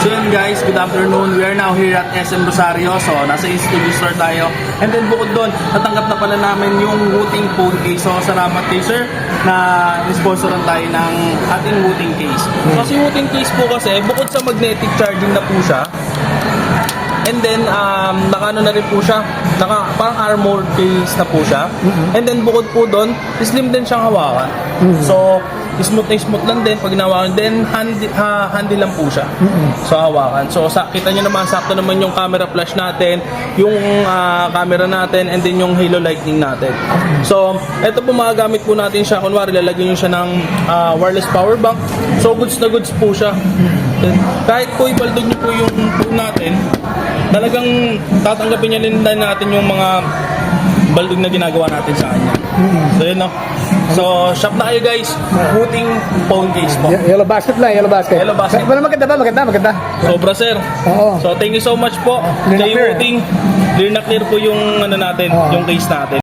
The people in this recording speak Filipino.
So yun guys, good afternoon. We are now here at SM Rosario. So nasa Studio Store tayo. And then bukod doon, natanggap na pala namin yung Wooting phone case. So salamat kay sir na sponsoran tayo ng ating Wooting case. So si Wooting case po kasi, bukod sa magnetic charging na po siya, and then, naka-ano na rin po siya, parang armor case na po siya. And then, bukod po doon, slim din siyang hawakan. So, smooth na smooth lang din pag hinawakan. Then, handy lang po siya. So, hawakan. So, kita nyo naman, sakto naman yung camera flash natin, yung camera natin, and then yung halo lighting natin. So, ito po magagamit po natin siya. Kunwari, lalagyan nyo siya ng wireless power bank. So, goods na goods po siya. Then, kahit po ipaldog nyo po yung phone natin, talagang tatanggapin niya din natin yung mga baldog na ginagawa natin sa kanya. So yun no. So shop na kayo guys. Wooting phone case po. Yellow basket lang, yellow basket. Yellow basket. Maganda ba? Maganda. Sobra sir. Oo. So thank you so much po. Clear na Kay clear. Wooting. Clear na clear po yung ano natin, yung case natin.